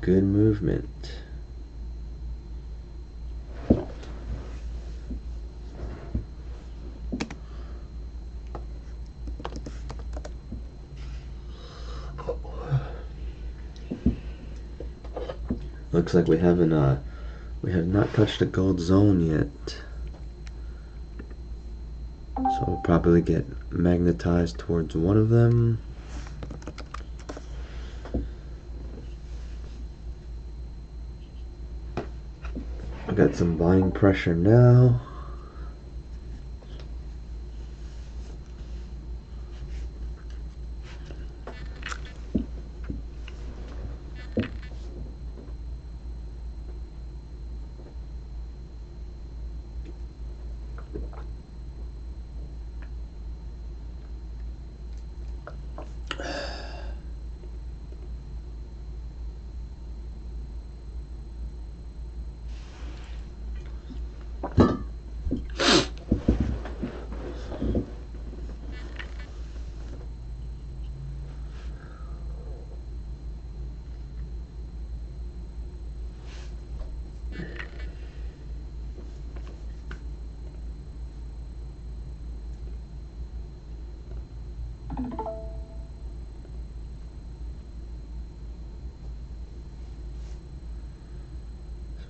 good movement. Looks like we have not touched the gold zone yet. So we'll probably get magnetized towards one of them. I got some buying pressure now.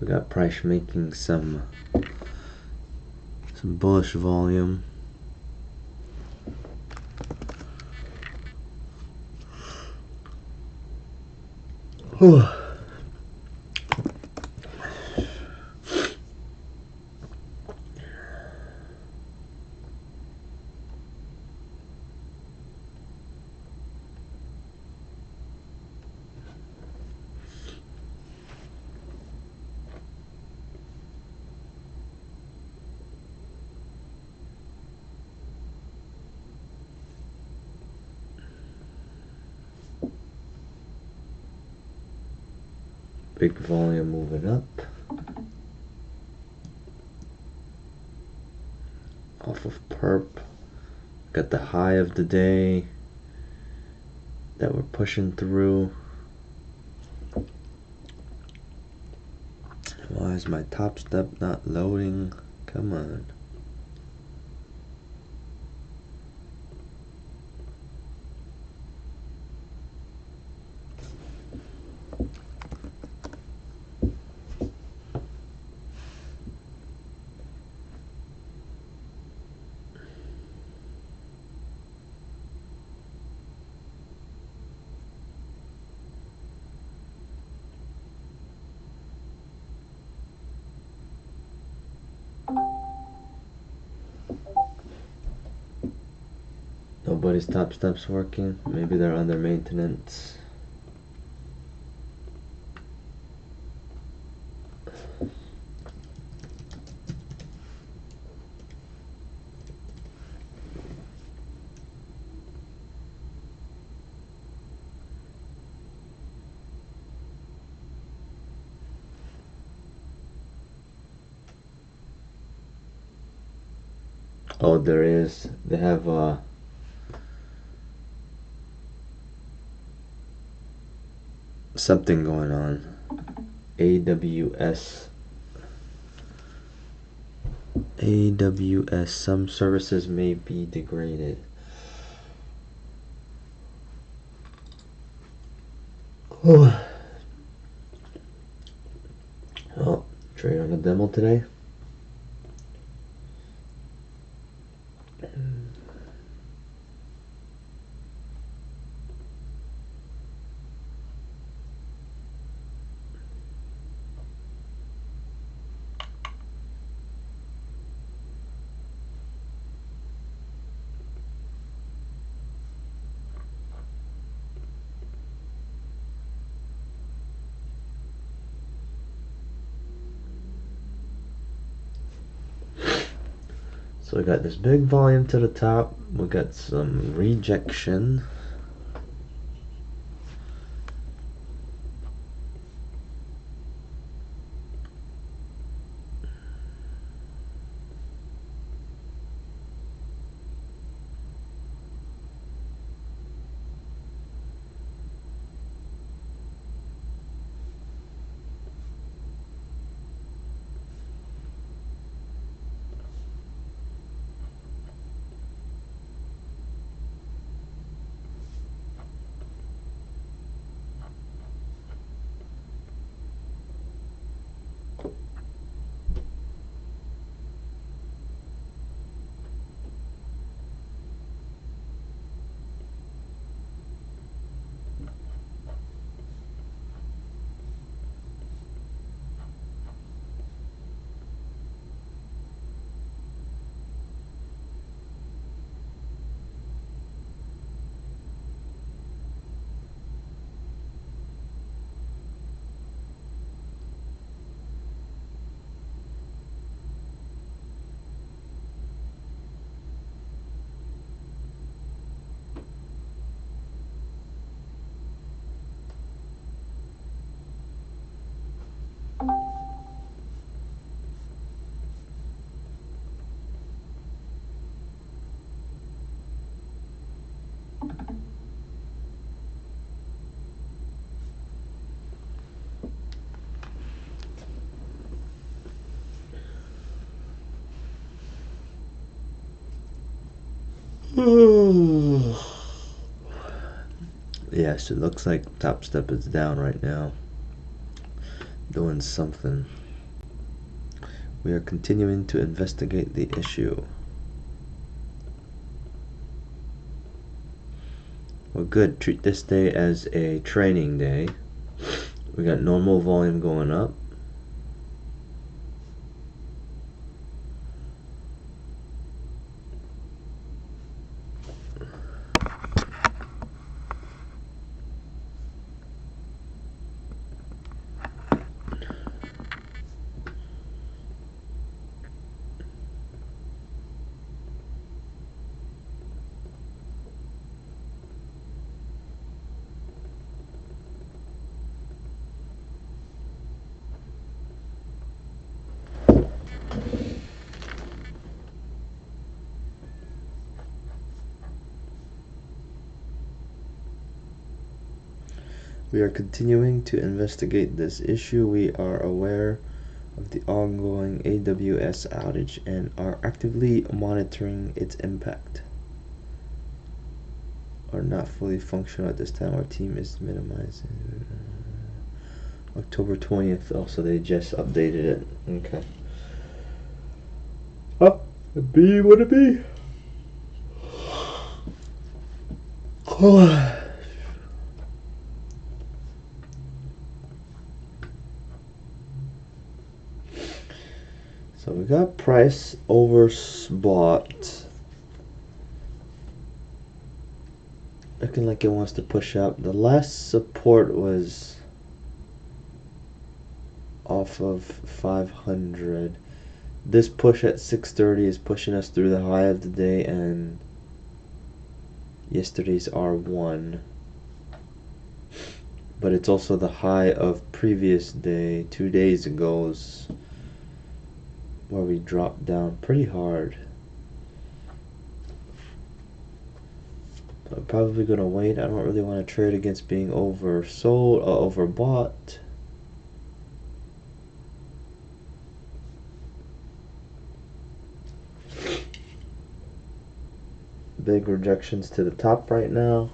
We got price making some bullish volume. Whew. Big volume moving up. Off of perp. Got the high of the day that we're pushing through. Why is my top step not loading? Come on. Nobody's top steps working. Maybe they're under maintenance. Oh, there is. They have something going on. AWS, some services may be degraded. Oh, trade on a demo today. So we got this big volume to the top. We got some rejection. Yes, it looks like Top Step is down right now, doing something. We are continuing to investigate the issue. Well, good. Treat this day as a training day. We got normal volume going up. We are continuing to investigate this issue. We are aware of the ongoing AWS outage and are actively monitoring its impact. Are not fully functional at this time. Our team is minimizing. October 20th. Also, they just updated it. Okay. Oh, be what it be. Oh. So we got price over spot. Looking like it wants to push up. The last support was off of 500. This push at 630 is pushing us through the high of the day and yesterday's R1. But it's also the high of previous day, 2 days ago's, where we dropped down pretty hard. I'm probably gonna wait. I don't really want to trade against being oversold or overbought. Big rejections to the top right now.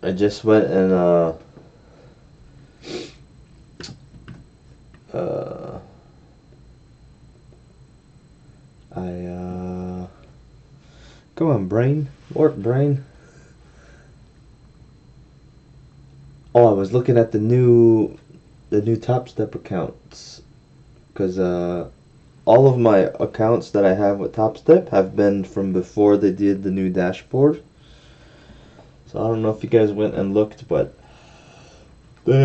I just went and come on, brain, work, brain. Oh, I was looking at the new Top Step accounts, because all of my accounts that I have with Top Step have been from before they did the new dashboard. So I don't know if you guys went and looked, but they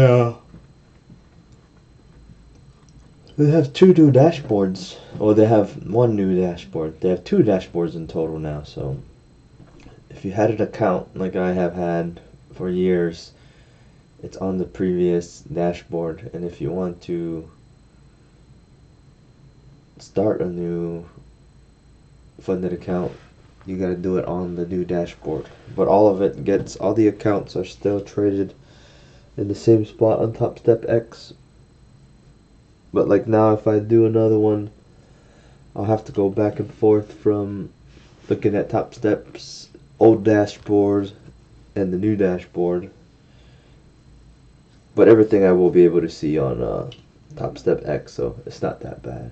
have 2 new dashboards. Or they have 1 new dashboard. They have 2 dashboards in total now. So if you had an account like I have had for years, it's on the previous dashboard. And if you want to start a new funded account, you gotta do it on the new dashboard. But all the accounts are still traded in the same spot on Top Step X. But like now, if I do another one, I'll have to go back and forth from looking at Top Step's old dashboard and the new dashboard. But everything I will be able to see on Top Step X, so it's not that bad.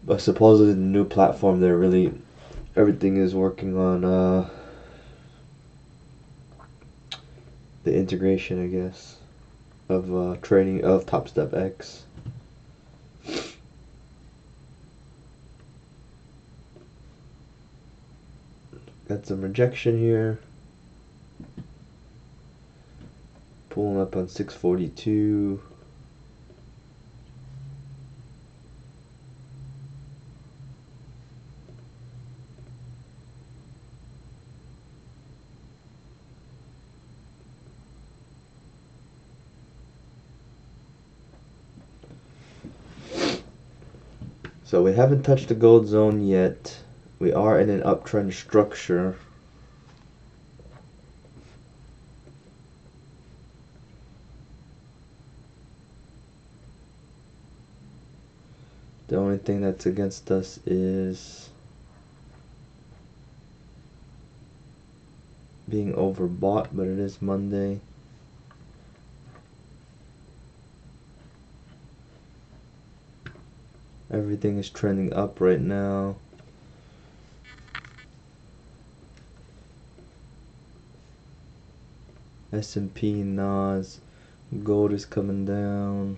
But supposedly the new platform, they're really everything is working on the integration, I guess, of training of Top Step X. Got some rejection here. Pulling up on 642. So we haven't touched the gold zone yet. We are in an uptrend structure. The only thing that's against us is being overbought, but it is Monday. Everything is trending up right now. S&P, NAS, gold is coming down.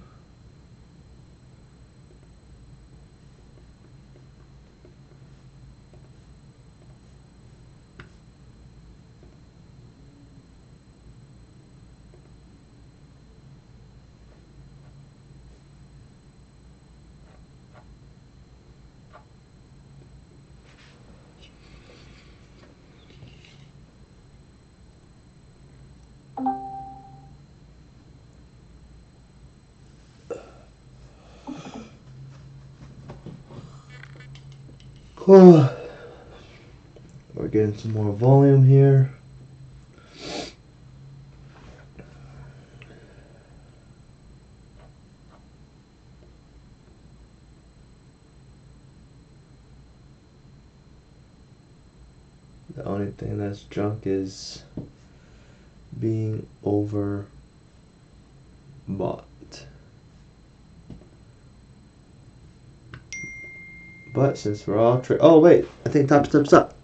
We're getting some more volume here. The only thing that's junk is being overbought. But since we're all oh wait, I think Top Step's up.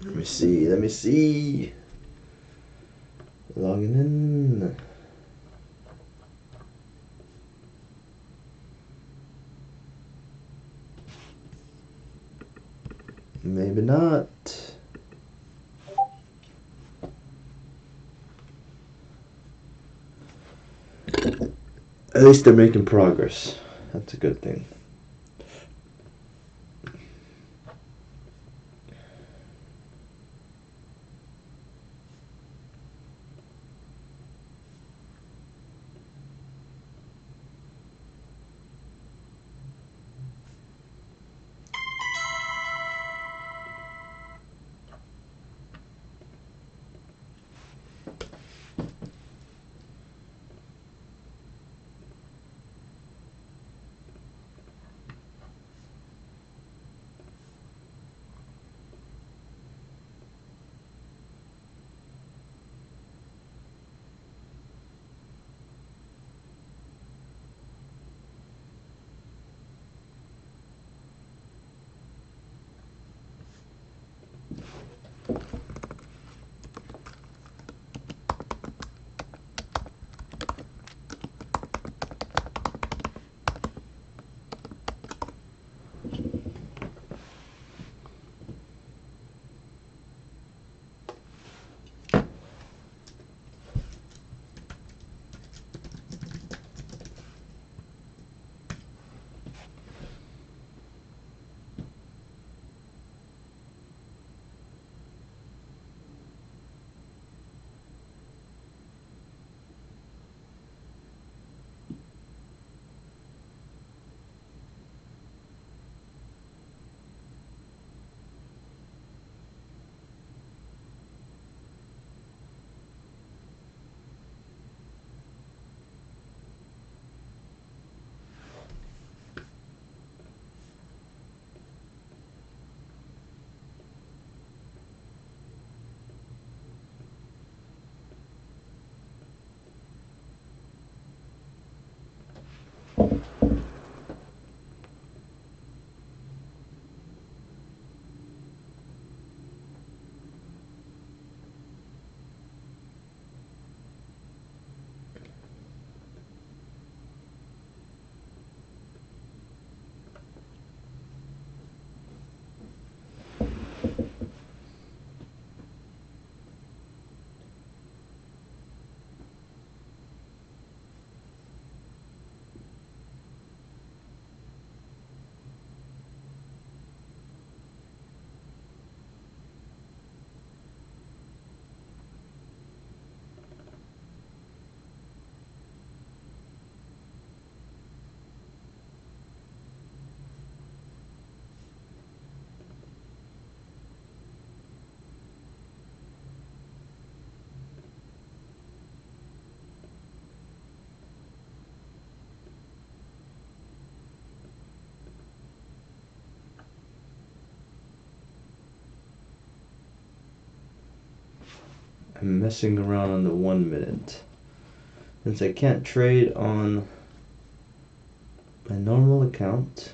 Let me see. Logging in. Maybe not. At least they're making progress. That's a good thing. I'm messing around on the 1 minute. Since I can't trade on my normal account,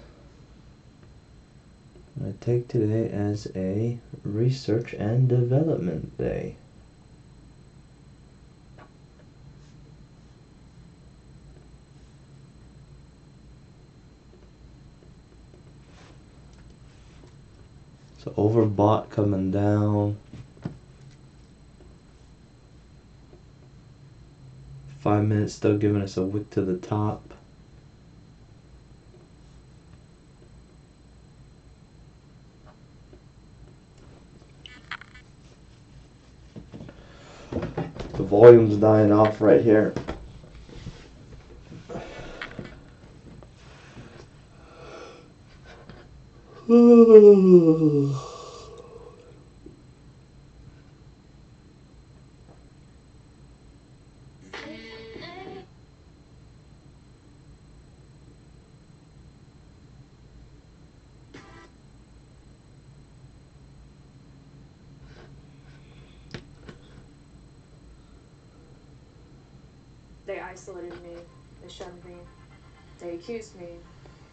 I take today as a research and development day. So overbought coming down. 5 minutes still giving us a wick to the top. The volume's dying off right here. They isolated me, they shunned me, they accused me,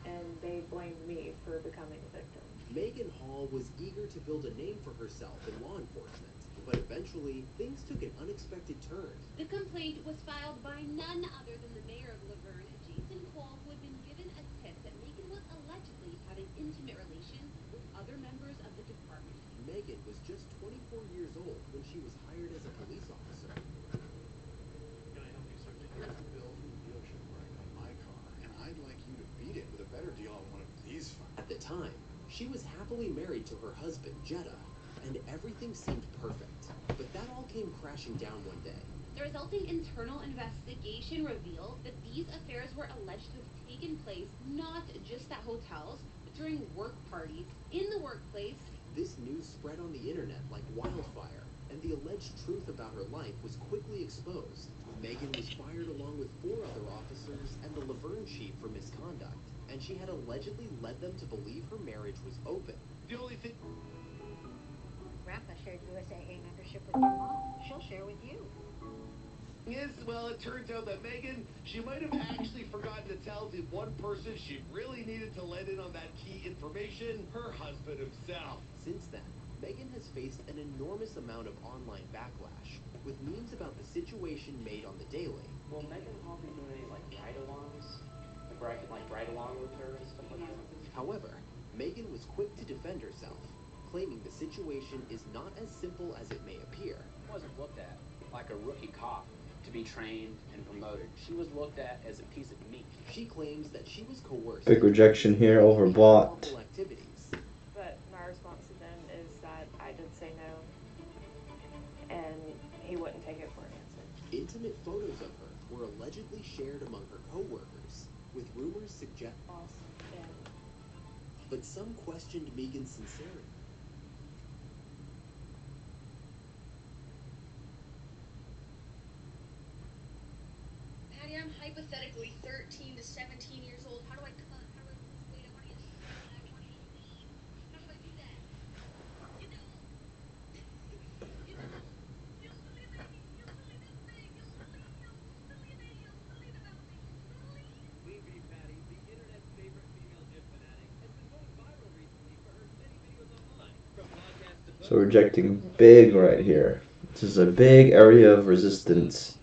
and they blamed me for becoming a victim. Megan Hall was eager to build a name for herself in law enforcement, but eventually, things took an unexpected turn. The complaint was filed by none other than the mayor of Laverne, Jason Cole, who had been given a tip that Megan was allegedly having intimate relations with other members of the department. Megan was just 24 years old when she was hired as a police officer. Can I help you, sir? Here's the bill from the dealership where I got my car, and I'd like you to beat it with a better deal on one of these fine. At the time, she was happily married to her husband, Jetta, and everything seemed perfect. But that all came crashing down one day. The resulting internal investigation revealed that these affairs were alleged to have taken place not just at hotels, but during work parties, in the workplace. This news spread on the internet like wildfire, and the alleged truth about her life was quickly exposed. Megan was fired along with 4 other officers and the Laverne chief for misconduct, and she had allegedly led them to believe her marriage was open. The only thing... Grandpa shared USAA membership with your mom. She'll share with you. Well, it turns out that Megan, she might have actually forgotten to tell the one person she really needed to let in on that key information, her husband himself. Since then, Megan has faced an enormous amount of online backlash, with memes about the situation made on the daily. Will Megan Hall be doing any, ride-alongs? Where I can, ride along with her and stuff like that? However, Megan was quick to defend herself, claiming the situation is not as simple as it may appear. She wasn't looked at like a rookie cop to be trained and promoted. She was looked at as a piece of meat. She claims that she was coerced. Big rejection here, overbought. Activities. But my response to them is that I did say no, and he wouldn't take it for an answer. Intimate photos of her were allegedly shared among her co-workers, with rumors suggest. But some questioned Megan's sincerity. Patty, I'm hypothetically 13 to 17 years old. How do I cut? How do I lose weight? I want to get strong. I want to eat lean. How do I do that? You don't. You don't. You're silly baby. You're silly this big. You're silly. You're silly baby. You're silly about me. Silly. Lean beef patty So rejecting big right here. This is a big area of resistance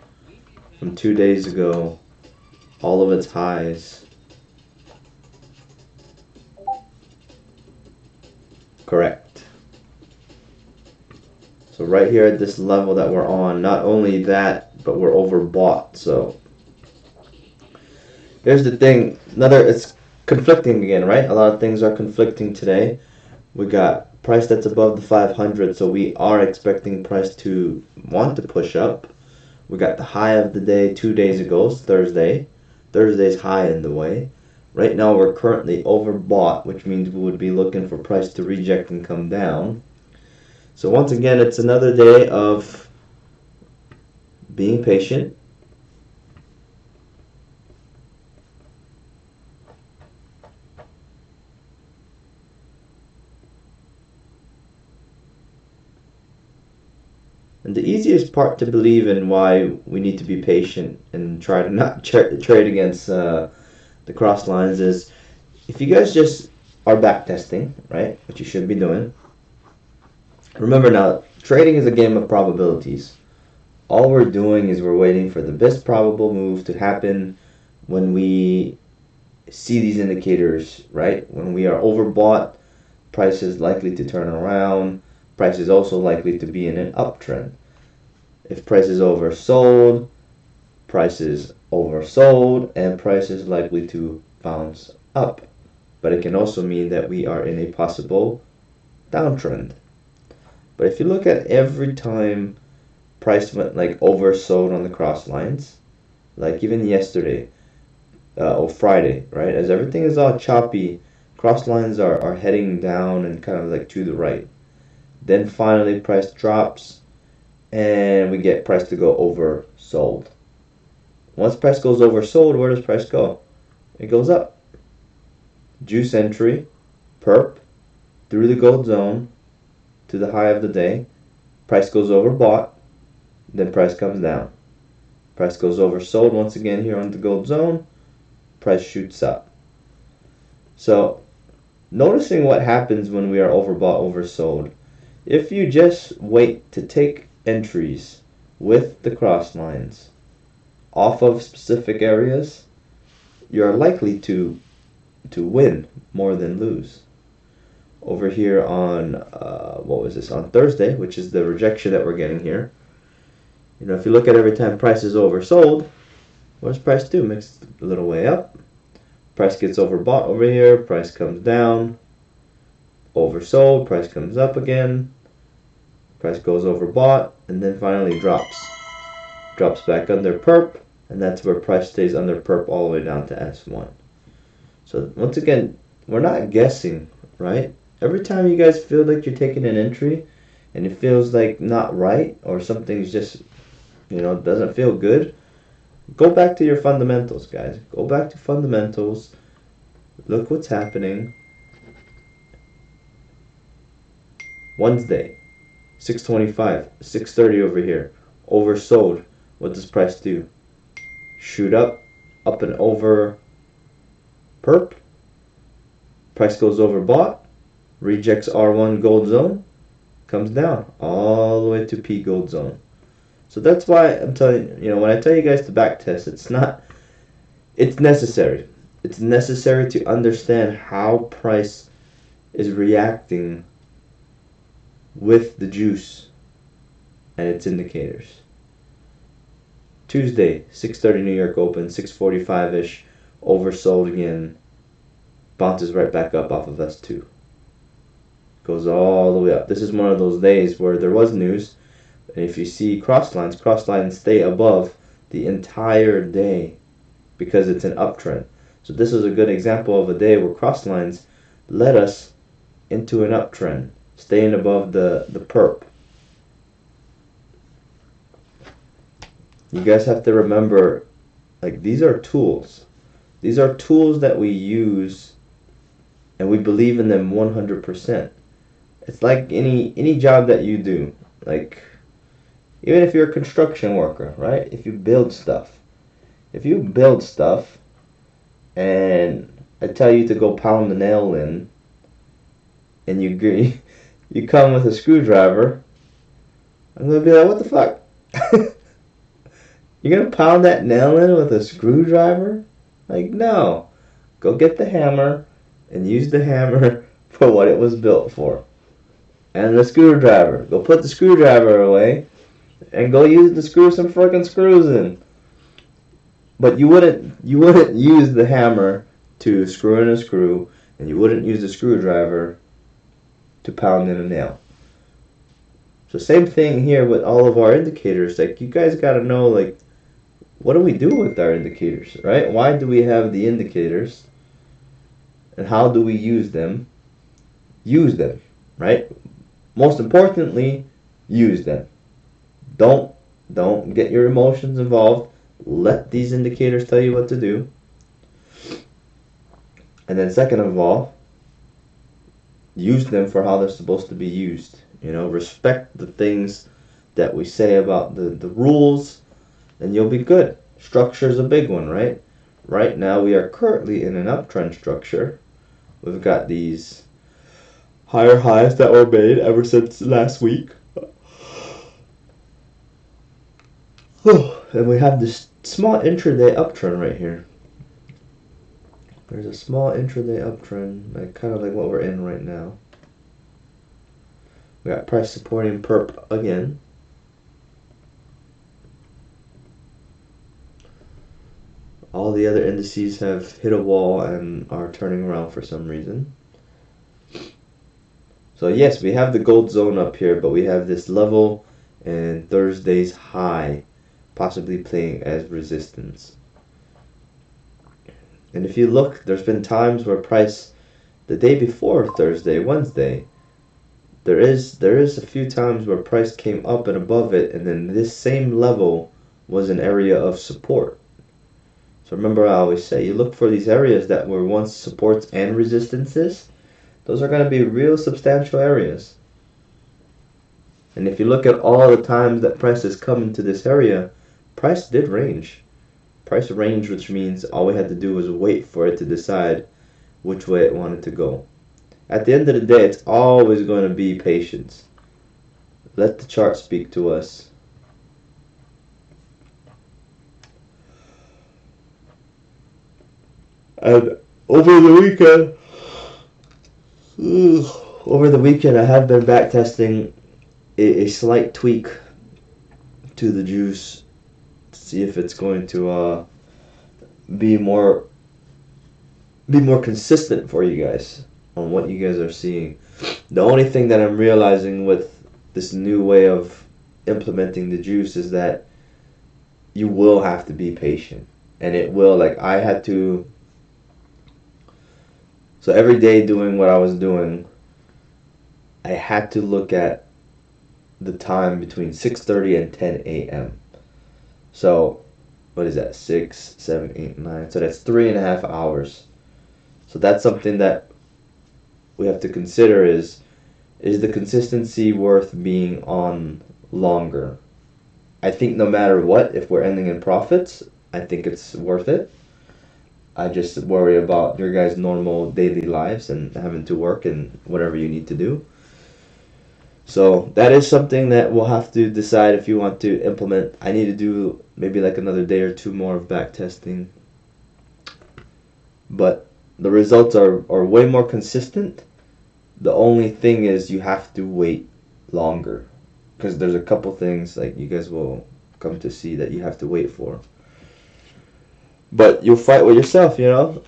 from 2 days ago. All of its highs. Correct. So right here at this level that we're on, not only that, but we're overbought. So here's the thing. It's conflicting again, right? A lot of things are conflicting today. We got price that's above the 500, so we are expecting price to want to push up. We got the high of the day 2 days ago, Thursday. Thursday's high in the way. Right now we're currently overbought, which means we would be looking for price to reject and come down. So once again, it's another day of being patient. And the easiest part to believe in why we need to be patient and try to not trade against the cross lines is if you guys just are back testing, right, which you should be doing. Remember now, trading is a game of probabilities. All we're doing is we're waiting for the best probable move to happen when we see these indicators, right? When we are overbought, price is likely to turn around. Price is also likely to be in an uptrend. If price is oversold, price is oversold, and price is likely to bounce up. But it can also mean that we are in a possible downtrend. But if you look at every time price went like oversold on the cross lines, like even yesterday or Friday, right? As everything is all choppy, cross lines are heading down and kind of like to the right. Then finally price drops and we get price to go oversold. Once price goes oversold, where does price go? It goes up. Juice entry, perp, through the gold zone to the high of the day. Price goes overbought, then price comes down. Price goes oversold once again here on the gold zone. Price shoots up. So noticing what happens when we are overbought, oversold. If you just wait to take entries with the cross lines off of specific areas, you're likely to win more than lose. Over here on what was this, on Thursday, which is the rejection that we're getting here. You know, if you look at every time price is oversold, what does price do? Makes a little way up. Price gets overbought over here. Price comes down. Oversold. Price comes up again. Price goes overbought and then finally drops. Drops back under perp, and that's where price stays under perp all the way down to S1. So once again, we're not guessing, right? Every time you guys feel like you're taking an entry and it feels like not right or something's just, doesn't feel good, go back to your fundamentals, guys. Go back to fundamentals. Look what's happening. Wednesday, 625, 630 over here. Oversold. What does price do? Shoot up and over perp. Price goes overbought. Rejects R1 gold zone. Comes down all the way to P gold zone. So that's why I'm telling you, when I tell you guys to back test, it's necessary. It's necessary to understand how price is reacting with the juice and its indicators. Tuesday, 6:30 New York open, 6:45-ish, oversold again, bounces right back up off of S2. Goes all the way up. This is one of those days where there was news. And if you see cross lines stay above the entire day because it's an uptrend. So this is a good example of a day where cross lines led us into an uptrend, staying above the perp. You guys have to remember, like, these are tools. These are tools that we use and we believe in them 100%. It's like any job that you do. Like, even if you're a construction worker, right? If you build stuff. If you build stuff and I tell you to go pound the nail in and you you come with a screwdriver, I'm gonna be like, what the fuck? You're gonna pound that nail in with a screwdriver? Like, no. Go get the hammer and use the hammer for what it was built for. And the screwdriver. Go put the screwdriver away and go use to screw some freaking screws in. But you wouldn't use the hammer to screw in a screw, and you wouldn't use the screwdriver to pound in a nail. So same thing here with all of our indicators. Like, you guys gotta know, like, what do we do with our indicators, right? Why do we have the indicators? And how do we use them? Use them, right? Most importantly, use them. Don't get your emotions involved. Let these indicators tell you what to do. And then second of all, use them for how they're supposed to be used. You know, respect the things that we say about the rules, and you'll be good. Structure is a big one, right? Right now we are currently in an uptrend structure. We've got these higher highs that were made ever since last week. And we have this small intraday uptrend right here. There's a small intraday uptrend, like kind of like what we're in right now. We got price supporting perp again. All the other indices have hit a wall and are turning around for some reason. So yes, we have the gold zone up here, but we have this level and Thursday's high possibly playing as resistance. And if you look, there's been times where price the day before Thursday, Wednesday, there is a few times where price came up and above it, and then this same level was an area of support. So remember, I always say, you look for these areas that were once supports and resistances. Those are going to be real substantial areas. And if you look at all the times that price has come into this area, price did range. Price range, which means all we had to do was wait for it to decide which way it wanted to go. At the end of the day, it's always going to be patience. Let the chart speak to us. And over the weekend, I have been back testing a slight tweak to the juice to see if it's going to be more consistent for you guys on what you guys are seeing. The only thing that I'm realizing with this new way of implementing the juice is that you will have to be patient, and it will, like, I had to. So every day doing what I was doing, I had to look at the time between 6:30 and 10 a.m. So what is that? 6, 7, 8, 9. So that's 3.5 hours. So that's something that we have to consider is the consistency worth being on longer? I think no matter what, if we're ending in profits, I think it's worth it. I just worry about your guys' normal daily lives and having to work and whatever you need to do. So that is something that we'll have to decide if you want to implement. I need to do maybe like another day or two more of back testing. But the results are way more consistent. The only thing is you have to wait longer, because there's a couple things like you guys will come to see that you have to wait for. But you'll fight with yourself, you know.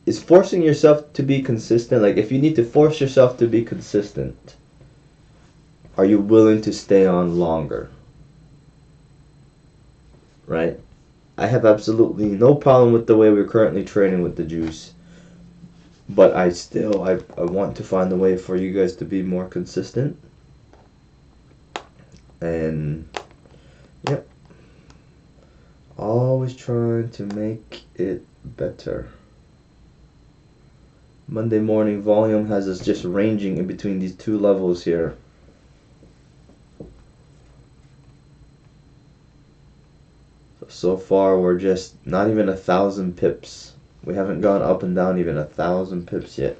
Is forcing yourself to be consistent. Like, if you need to force yourself to be consistent, are you willing to stay on longer? Right? I have absolutely no problem with the way we're currently trading with the juice. But I want to find a way for you guys to be more consistent. And, yep. Always trying to make it better. Monday morning volume has us just ranging in between these two levels here. So far we're just not even 1,000 pips. We haven't gone up and down even 1,000 pips yet.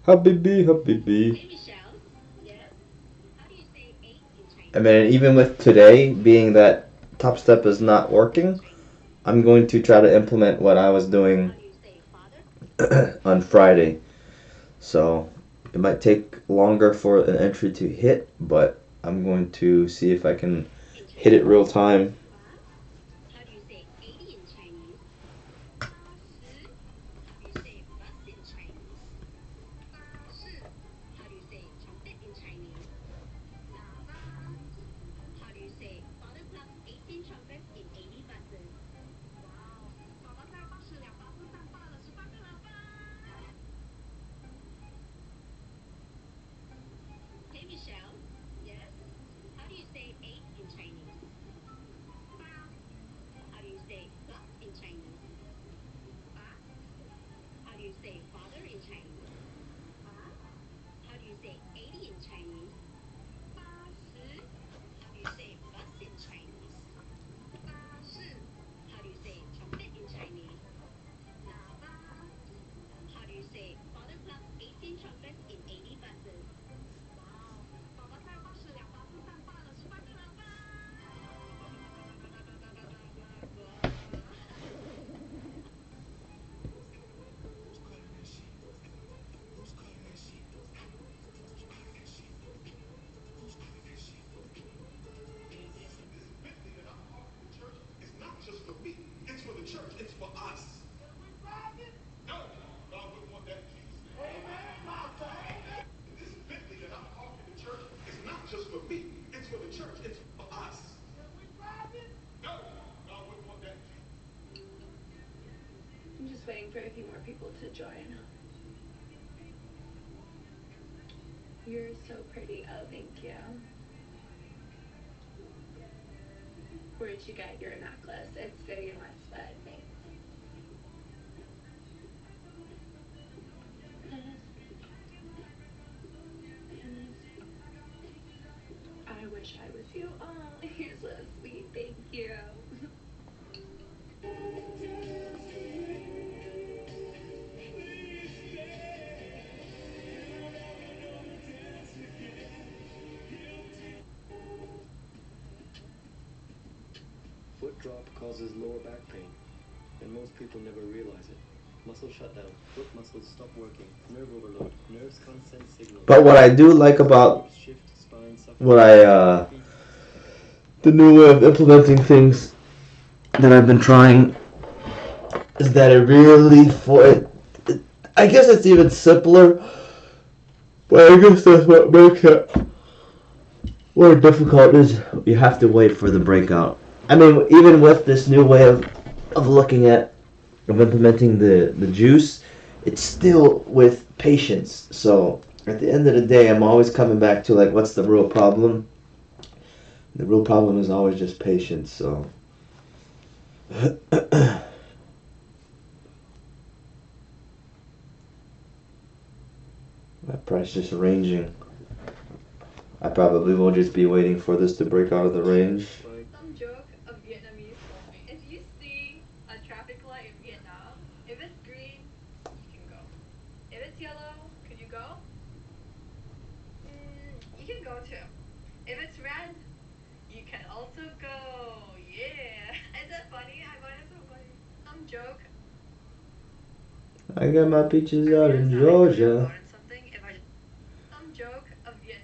Habibi, habibi. Hey, Michelle. Yes? How do you say 8 in I Chinese? mean, even with today being that Top Step is not working, I'm going to try to implement what I was doing How do you say father on Friday. So it might take longer for an entry to hit, but I'm going to see if I can in hit it Chinese? real time. Bus? How do you say 80 in Chinese? 80. How do you say bus in Chinese? 巴士. How do you say trumpet in Chinese? 喇叭. How do you say father plus 18 trumpets in 80 buses? Wow. 爸爸在巴士2巴士上挂了18个喇叭. Hey, Michelle. Yes? How do you say 8 in Chinese? 8. How do you say bus in Chinese? 巴. How do you say father in Chinese? 爸. How do you say 80 in Chinese? 80. How do you say bus in Chinese? 巴士. How do you say trumpet in Chinese? 喇叭. How do you say father plus 18 trumpets in 80 buses? Wow. 爸爸在巴士2巴士上挂了18个喇叭. Bentley that I'm parking in church is not just for me. It's for the church. It's for us. Can we drive it? No. God wouldn't want that in Jesus' name. Amen. This Bentley that I'm parking in church is not just for me. It's for the church. It's for us. Can we drive it? No. God wouldn't want that in Jesus' name. I'm just waiting for a few more people to join. You're so pretty. Oh, thank you. Where'd you get your necklace? It's Vivian Westwood. Thanks. I wish I was you. Oh, you're so sweet. Thank you. Foot drop causes lower back pain, and most people never realize it. Muscle shutdown, foot muscles stop working, nerve overload, nerves can't send signals. But what I do like about Shift, spine suffers. what the new way of implementing things that I've been trying is that it really I guess it's even simpler, but I guess that's what makes it more difficult is you have to wait for the breakout. I mean, even with this new way of looking at of implementing the juice, it's still with patience. So at the end of the day, I'm always coming back to like, what's the real problem? The real problem is always just patience. So my price just ranging. I probably will just be waiting for this to break out of the range. Some joke of Vietnamese told me, if you see a traffic light in Vietnam, if it's green, you can go. If it's yellow, could you go? You can go too. If it's red, you can also go. Yeah. Is that funny? I find it so funny. Some joke. I got my peaches I out realized in that I couldn't have Georgia. gotten something if I. Some joke of Vietnam.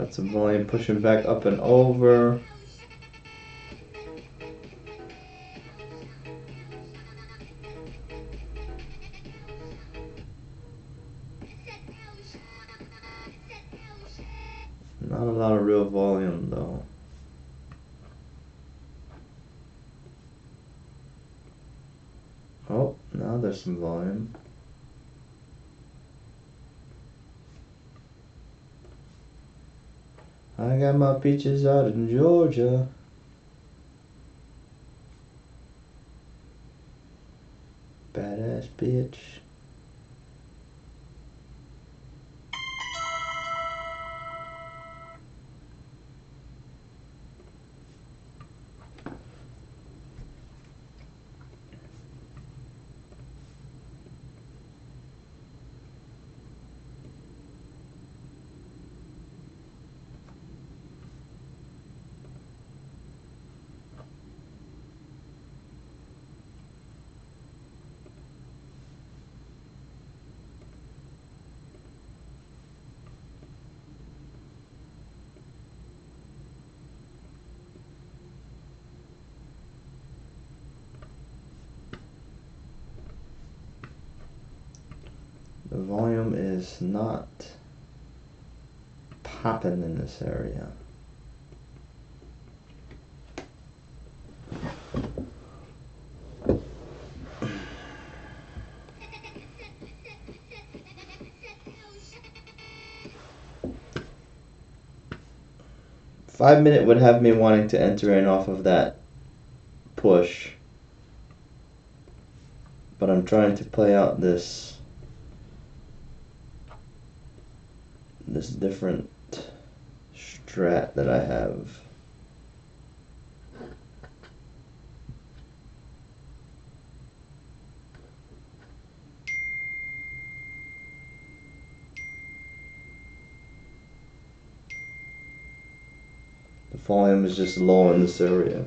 Got some volume pushing back up and over. Not a lot of real volume though. Oh, now there's some volume. I got my peaches out in Georgia. Badass bitch. The volume is not popping in this area. Five-minute would have me wanting to enter in off of that push. But I'm trying to play out this different strat that I have. The volume is just low in this area.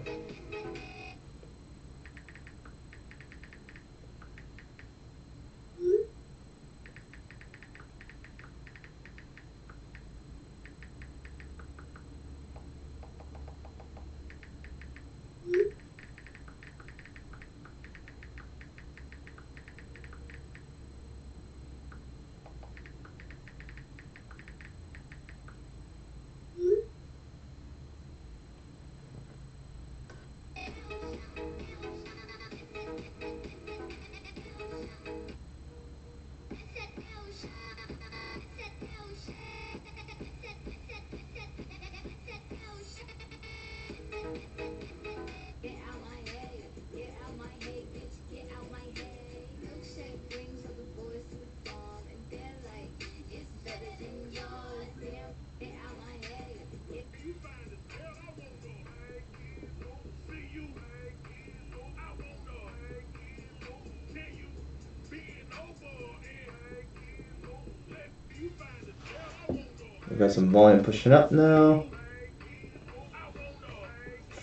We got some volume pushing up now.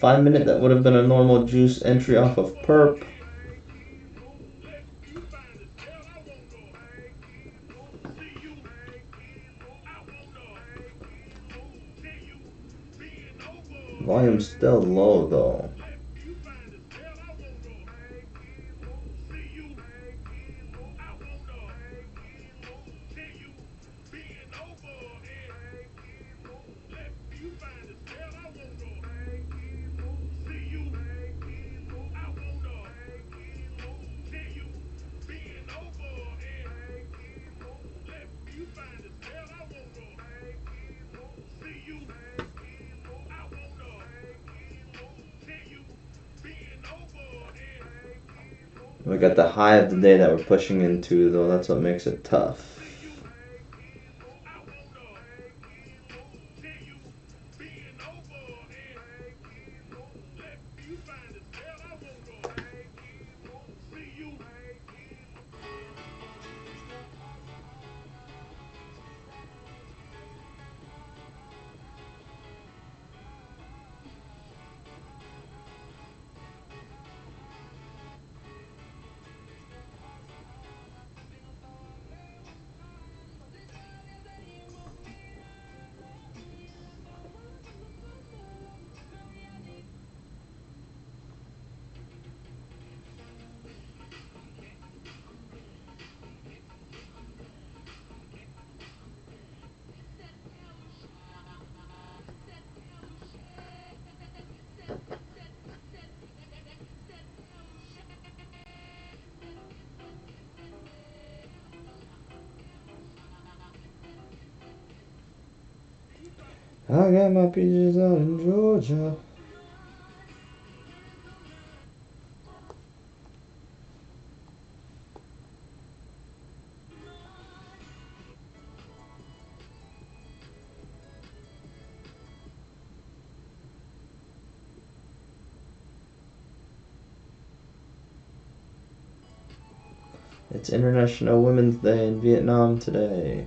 5-minute, that would have been a normal juice entry off of perp. Volume's still low though. We got the high of the day that we're pushing into though, that's what makes it tough. I got my peaches out in Georgia. It's International Women's Day in Vietnam today.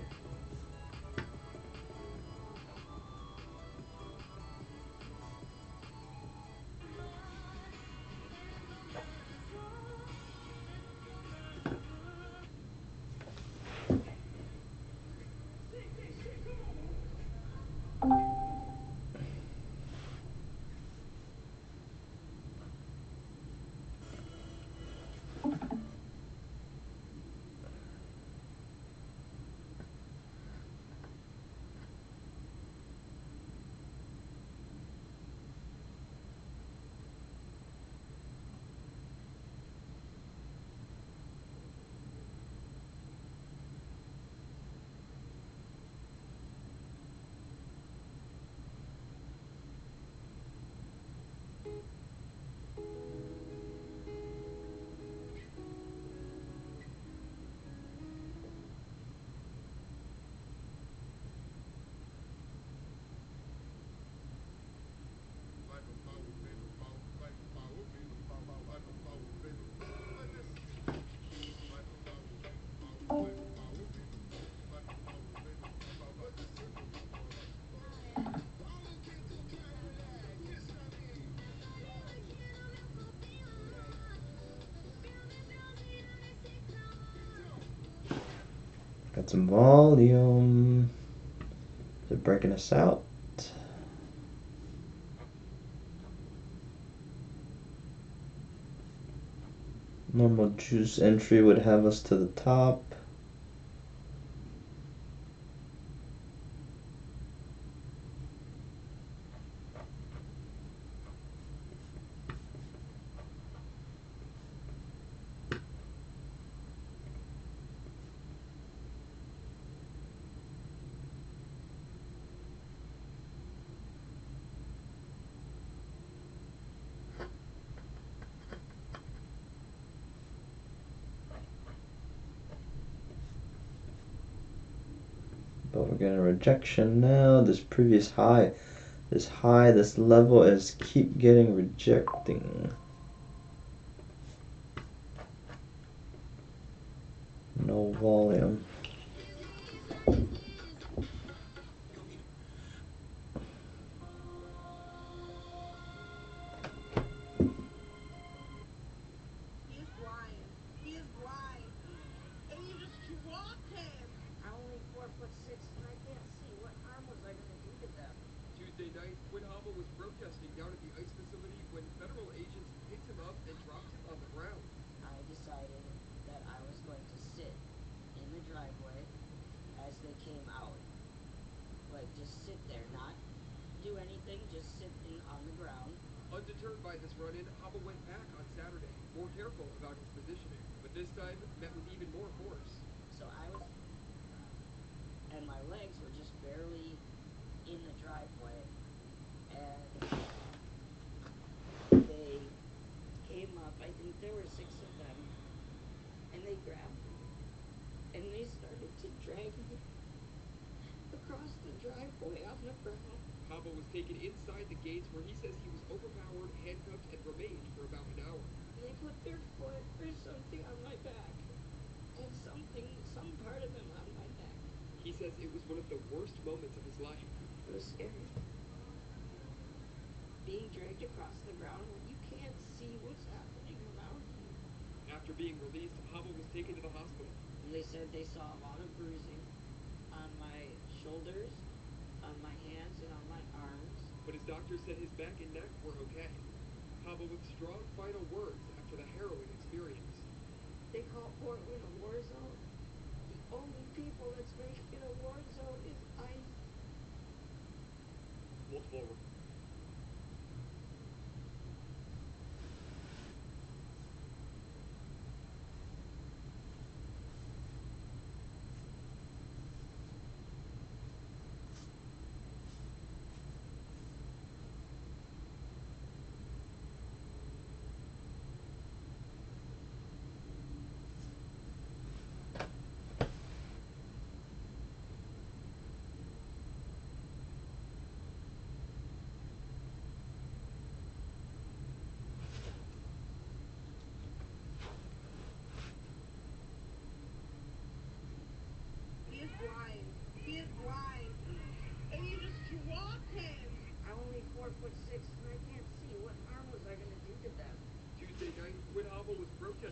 Got some volume. Is it breaking us out? Normal juice entry would have us to the top. But we're getting a rejection now. This previous high, this level is keep getting rejecting. No volume. He is blind. He is blind. And you just dropped him. I'm only 4'6" and I can't see. What harm was I gonna do to them? Tuesday night, Quinn Hobble was protesting down at the ice facility when federal agents picked him up and dropped him on the ground. I decided that I was going to sit in the driveway as they came out. Like, just sit there, not do anything, just sit on the ground. Undeterred by this run-in, Hobble went back on Saturday, more careful about his positioning, but this time met with even more force. So I was, and my legs were just barely in the driveway, and they came up. I think there were 6 of them, and they grabbed me, and they started to drag me across the driveway on the ground. Hobble was taken inside the gates where he says he was overpowered, handcuffed, and remained for about an hour. They put their foot or something on my back, and some part of them on my neck. He says it was one of the worst moments of his life. It was scary. Being dragged across the ground when you can't see what's happening around you. After being released, Hobble was taken to the hospital. And they said they saw a lot of bruising on my shoulders, on my hands, and on my arms. But his doctor said his back and neck were okay. Hobble with strong final words after the harrowing experience. They call Portland a war zone. The only people that's making it a war zone is ICE. Multiple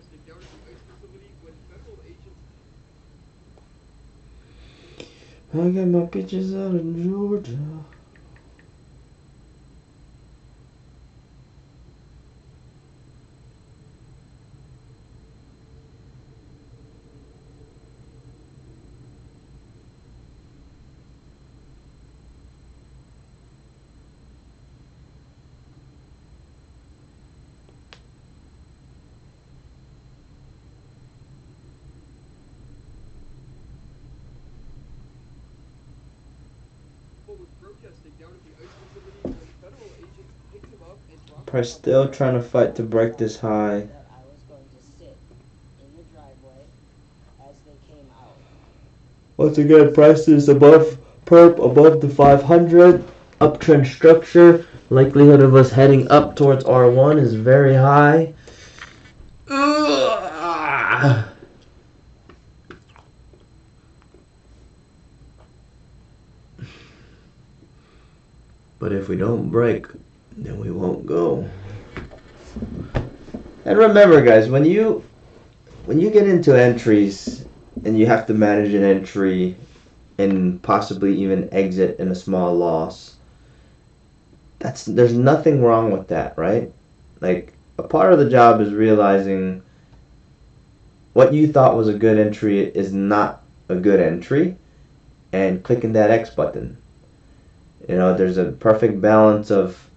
protesting down at the ice facility when federal agents I got my peaches out in Georgia. was protesting down at the ice facility when federal agents picked him up and dropped him Price off still at trying to fight to break this high. That I was going to sit in the driveway as they came out. Once again, prices above perp, above the 500. Uptrend structure. Likelihood of us heading up towards R1 is very high. Ugh. But if we don't break, then we won't go. And remember, guys, when you get into entries and you have to manage an entry and possibly even exit in a small loss, there's nothing wrong with that, right? Like, a part of the job is realizing what you thought was a good entry is not a good entry and clicking that X button. You know, there's a perfect balance of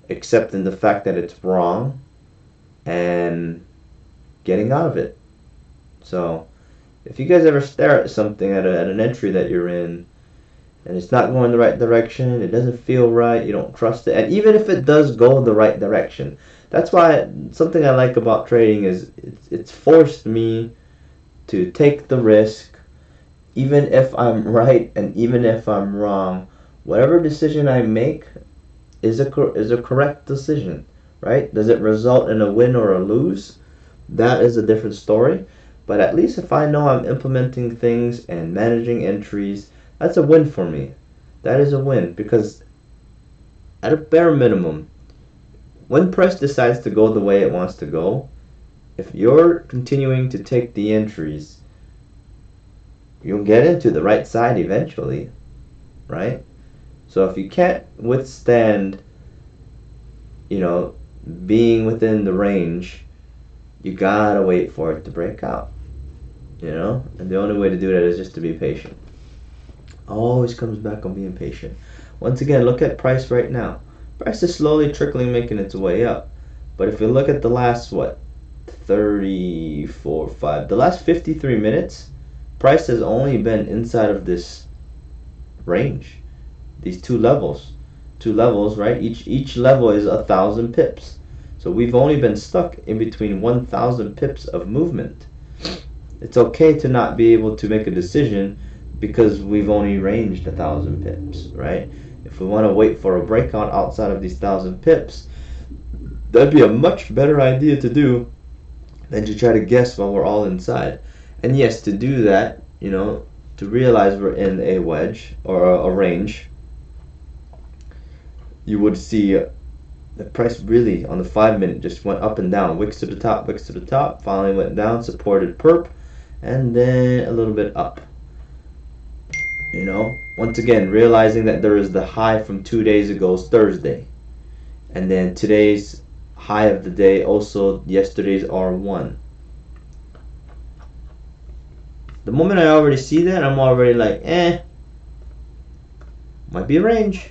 accepting the fact that it's wrong and getting out of it. So, if you guys ever stare at something at an entry that you're in and it's not going the right direction, it doesn't feel right, you don't trust it, and even if it does go the right direction, that's why something I like about trading is it's forced me to take the risk, even if I'm right and even if I'm wrong. Whatever decision I make is a correct decision, right? Does it result in a win or a lose? That is a different story. But at least if I know I'm implementing things and managing entries, that's a win for me. That is a win, because at a bare minimum, when price decides to go the way it wants to go, if you're continuing to take the entries, you'll get into the right side eventually, right? So if you can't withstand, being within the range, you gotta wait for it to break out, and the only way to do that is just to be patient. Always comes back on being patient. Once again, look at price right now. Price is slowly trickling, making its way up. But if you look at the last, 34, 5, the last 53 minutes, price has only been inside of this range. These two levels, right? Each level is 1,000 pips. So we've only been stuck in between 1,000 pips of movement. It's okay to not be able to make a decision because we've only ranged 1,000 pips, right? If we want to wait for a breakout outside of these 1,000 pips, that'd be a much better idea to do than to try to guess while we're all inside. And yes, to do that, to realize we're in a wedge or a range, you would see the price really on the 5-minute just went up and down, wicks to the top, finally went down, supported perp, and then a little bit up. Once again, realizing that there is the high from 2 days ago's Thursday, and then today's high of the day, also yesterday's R1. The moment I already see that, I'm already like, might be a range.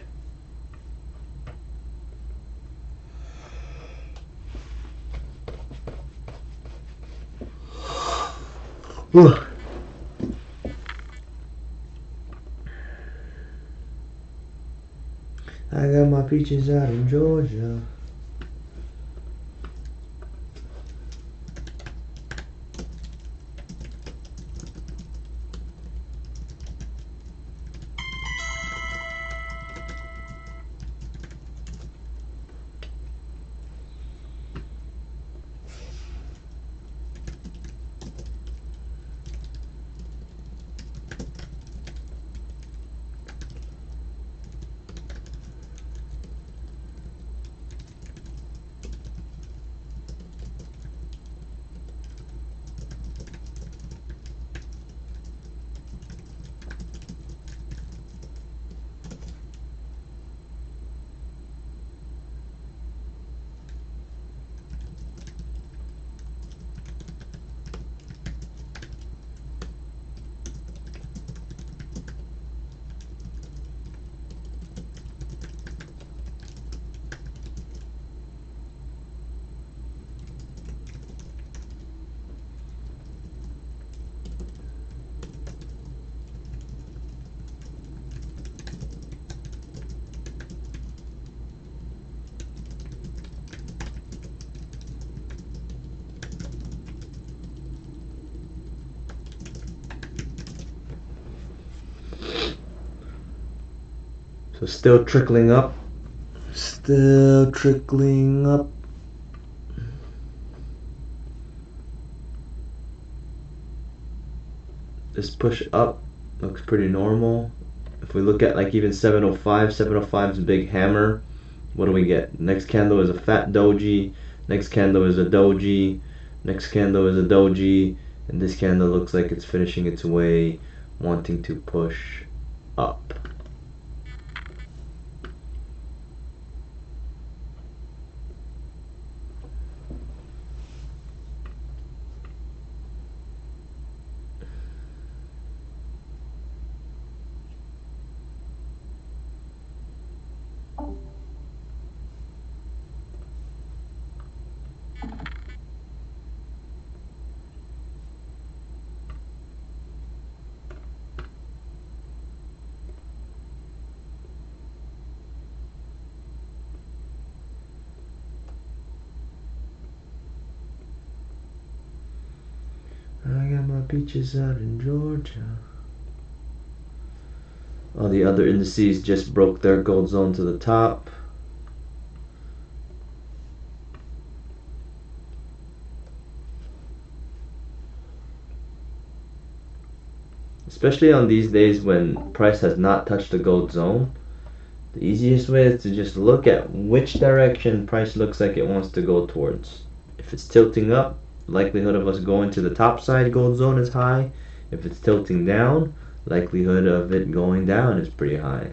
I got my peaches out in Georgia. So still trickling up. Still trickling up. This push up looks pretty normal. If we look at like even 705, 705 is a big hammer. What do we get? Next candle is a fat doji. Next candle is a doji. Next candle is a doji. And this candle looks like it's finishing its way, wanting to push up. I got my beaches out in Georgia. All the other indices just broke their gold zone to the top. Especially on these days when price has not touched the gold zone, the easiest way is to just look at which direction price looks like it wants to go towards. If it's tilting up, likelihood of us going to the top side gold zone is high. If it's tilting down, likelihood of it going down is pretty high.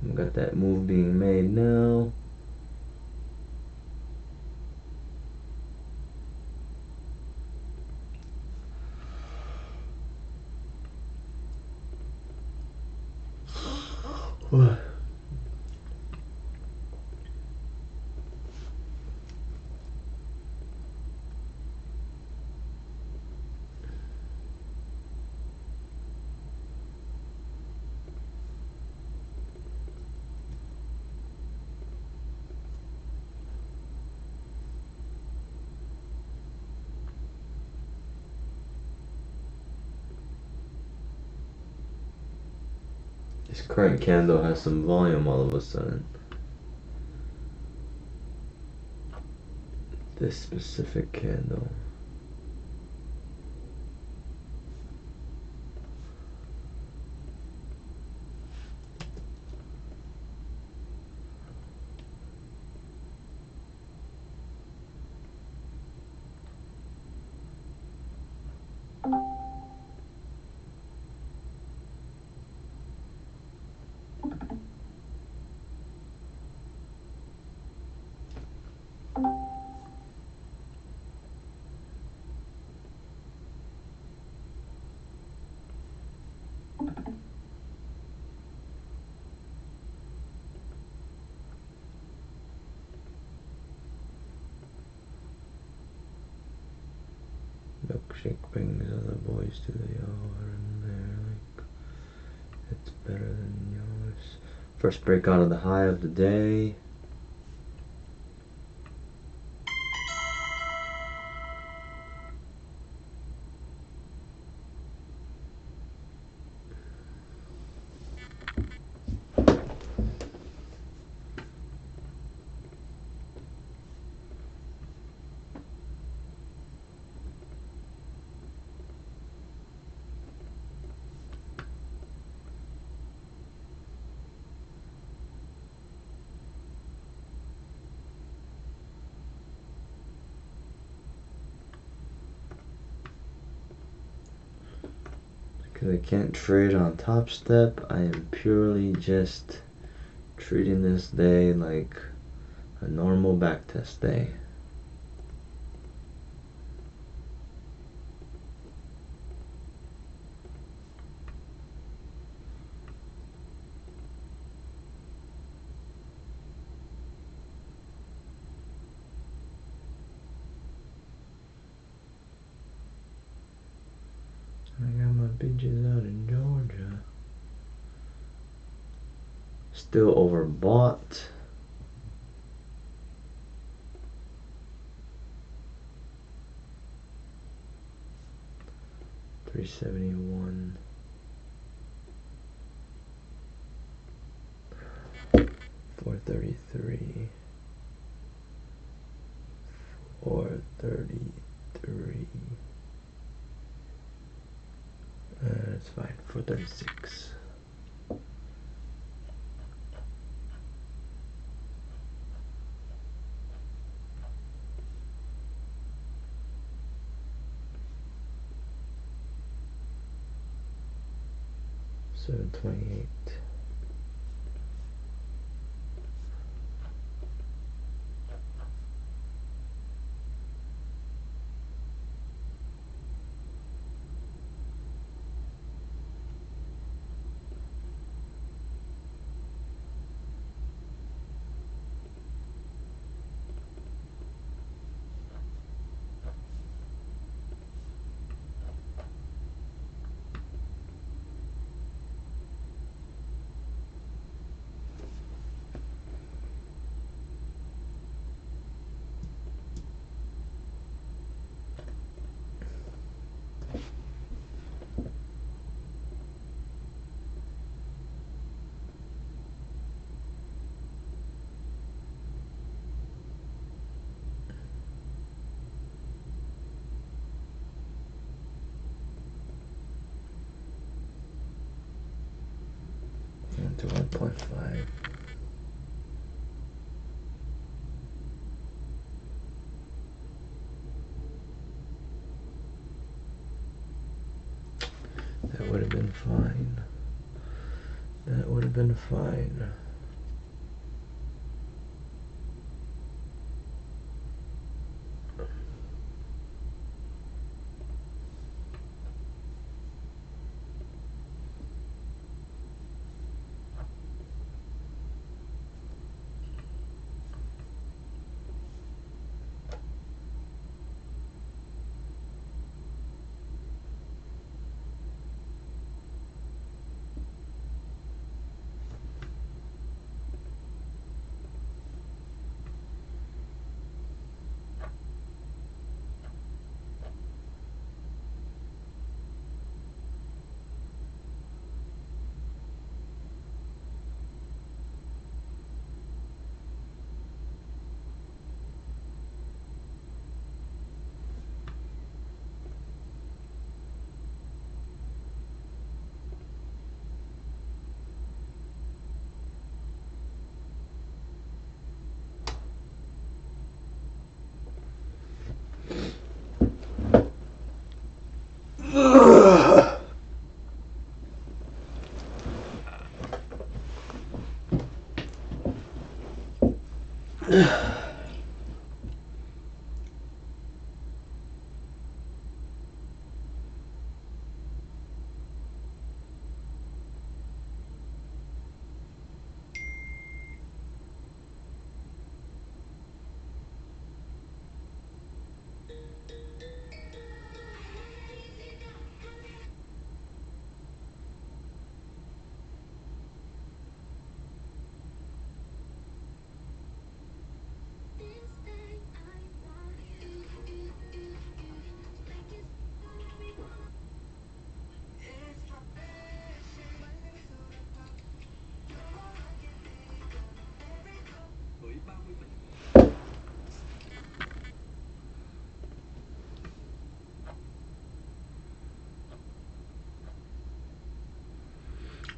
We've got that move being made now. This current candle has some volume all of a sudden. This specific candle. Milkshake brings other boys to the yard and they're like, it's better than yours. First breakout of the high of the day. Because I can't trade on Top Step, I am purely just treating this day like a normal backtest day. I got my bitches out in Georgia. Still overbought. 371. 433. 433. That's fine. 436. $728. To 1.5. That would have been fine. That would have been fine.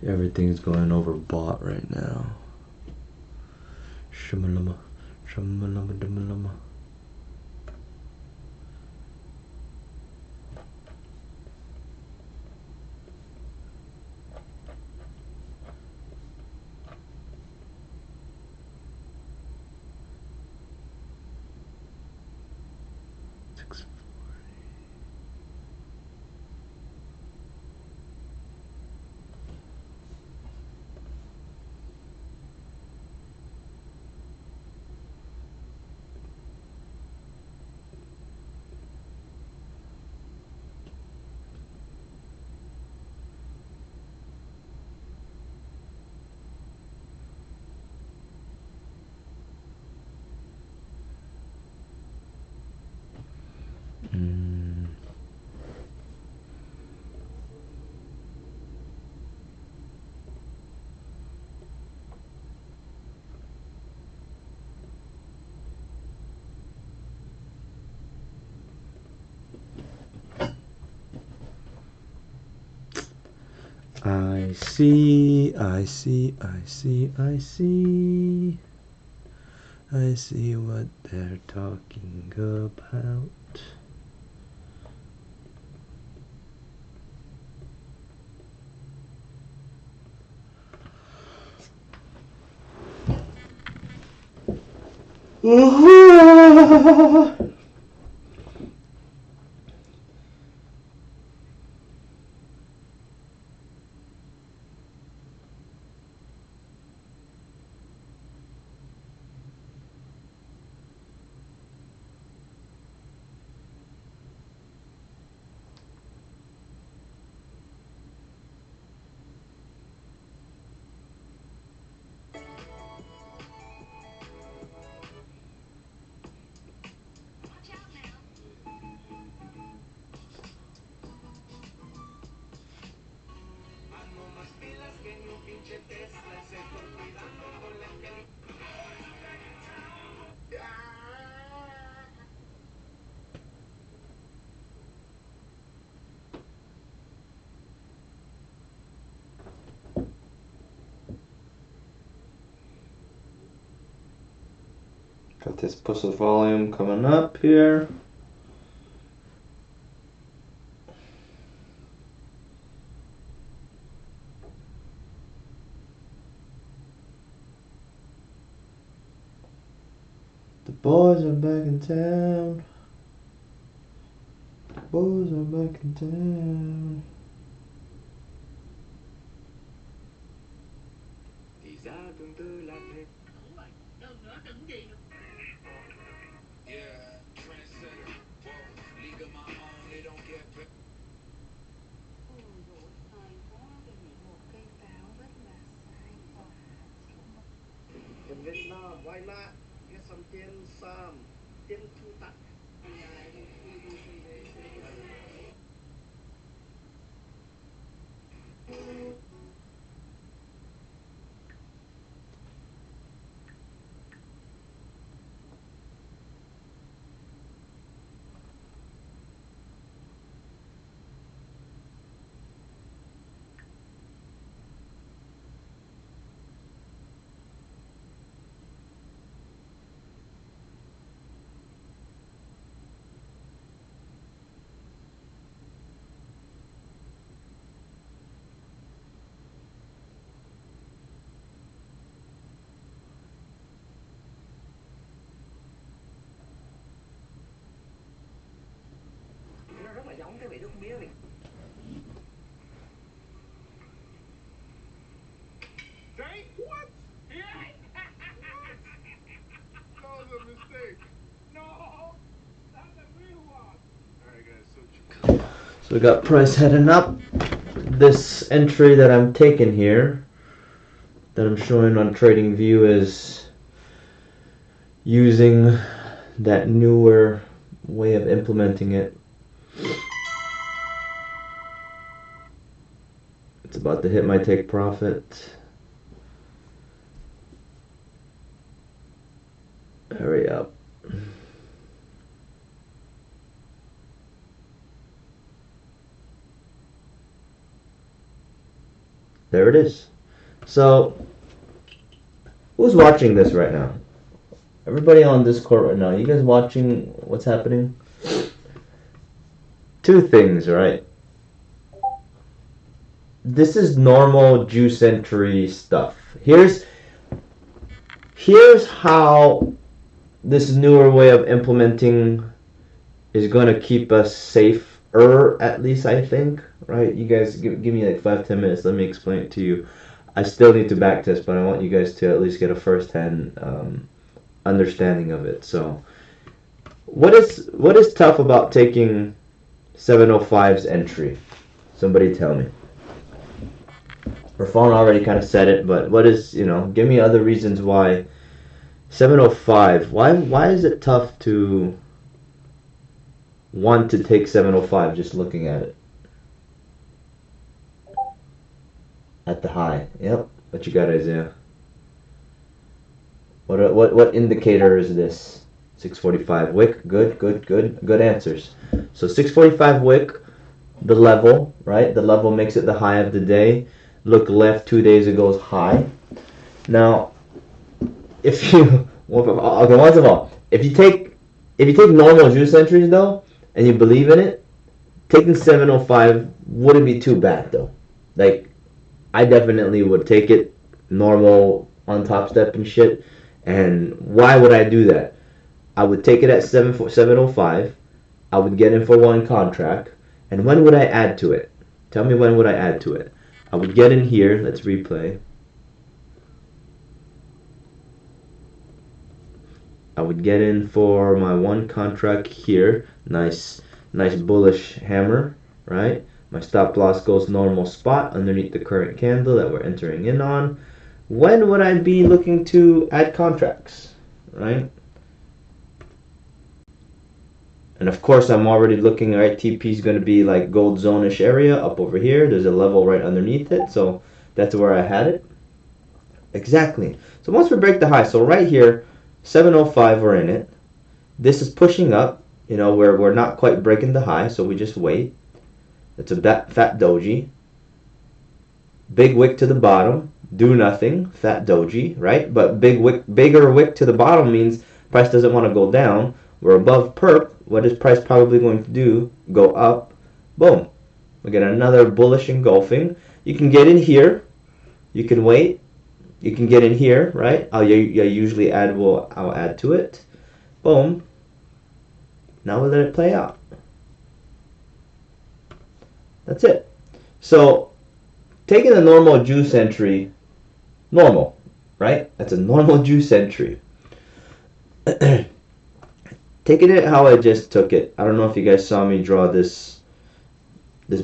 Everything's going over bot right now. Shamalama, shamalama, damalama. I see, I see, I see, I see. I see what they're talking about. Watch out now. Got this puzzle volume coming up here. The boys are back in town. The boys are back in town. Thì ra tương tư là thế. Yeah, trendsetter. Whoa, league of my own, it don't get better. Ôi dồi, hay quá, cái này một cây táo rất là sai quả. In Vietnam, why not get some dim sum, dim thu tắc? Nó rất là giống cái vị nước mía Việt. Dang, what? Yeah. That was a mistake. No, that's the real one. Alright guys, So we got price heading up. This entry that I'm taking here, that I'm showing on TradingView, is using that newer way of implementing it. It's about to hit my take profit. Hurry up. There it is. So, who's watching this right now? Everybody on Discord right now, you guys watching what's happening? Two things, right? This is normal juice entry stuff. Here's how this newer way of implementing is going to keep us safer, at least I think, right? You guys give me like 5-10 minutes, let me explain it to you. I still need to backtest, but I want you guys to at least get a first-hand understanding of it. So what is tough about taking 705's entry? Somebody tell me. Rafon already kind of said it, but what is, give me other reasons why 705, why is it tough to want to take 705 just looking at it? At the high. Yep. What you got, Isaiah? What indicator is this? 645 wick. Good answers. So 645 wick, the level, right? The level makes it the high of the day. look left 2 days ago's high. Now, if you okay, once of all, if you take normal juice entries though, and you believe in it, taking 705 wouldn't be too bad though. Like, I definitely would take it normal on top step and shit. And why would I do that? I would take it at 705. I would get in for one contract. And when would I add to it? Tell me, when would I add to it? I would get in here. Let's replay. I would get in for my one contract here. Nice bullish hammer, right? My stop loss goes normal spot underneath the current candle that we're entering in on. When would I be looking to add contracts, right? And of course, I'm already looking, right? TP is going to be like gold zone-ish area up over here. There's a level right underneath it, so that's where I had it. Exactly. So once we break the high, so right here, 705, we're in it. This is pushing up, you know, where we're not quite breaking the high, so we just wait. It's a fat doji. Big wick to the bottom, do nothing, fat doji, right? But bigger wick to the bottom means price doesn't want to go down. We're above perp. What is price probably going to do? Go up. Boom. We get another bullish engulfing. You can get in here. You can wait. You can get in here, right? I usually I'll add to it. Boom. Now we let it play out. That's it. So taking a normal juice entry, normal, right? That's a normal juice entry. Taking it how I just took it. I don't know if you guys saw me draw this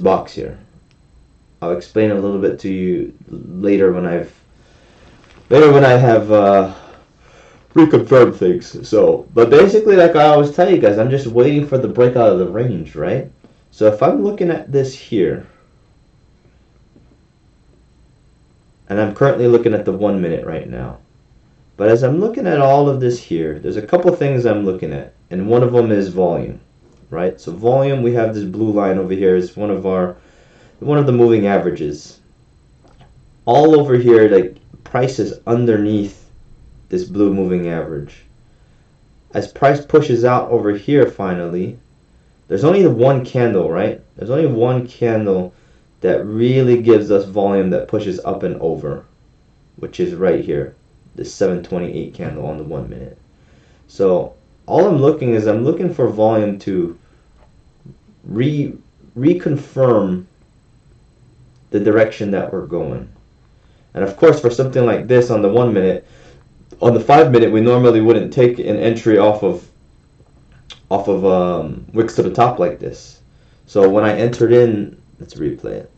box here. I'll explain a little bit to you later when I have reconfirmed things. So, but basically, like I always tell you guys, I'm just waiting for the breakout of the range, right? So if I'm looking at this here, and I'm currently looking at the 1 minute right now, but as I'm looking at all of this here, there's a couple things I'm looking at, and one of them is volume, right? So volume, we have this blue line over here is one of the moving averages. All over here, like, price is underneath this blue moving average. As price pushes out over here finally, there's only one candle, right? There's only one candle that really gives us volume that pushes up and over, which is right here, this 728 candle on the 1 minute. So all I'm looking for volume to reconfirm the direction that we're going. And of course, for something like this on the 1 minute, on the 5 minute, we normally wouldn't take an entry off of wicks to the top like this. So when I entered in, let's replay it.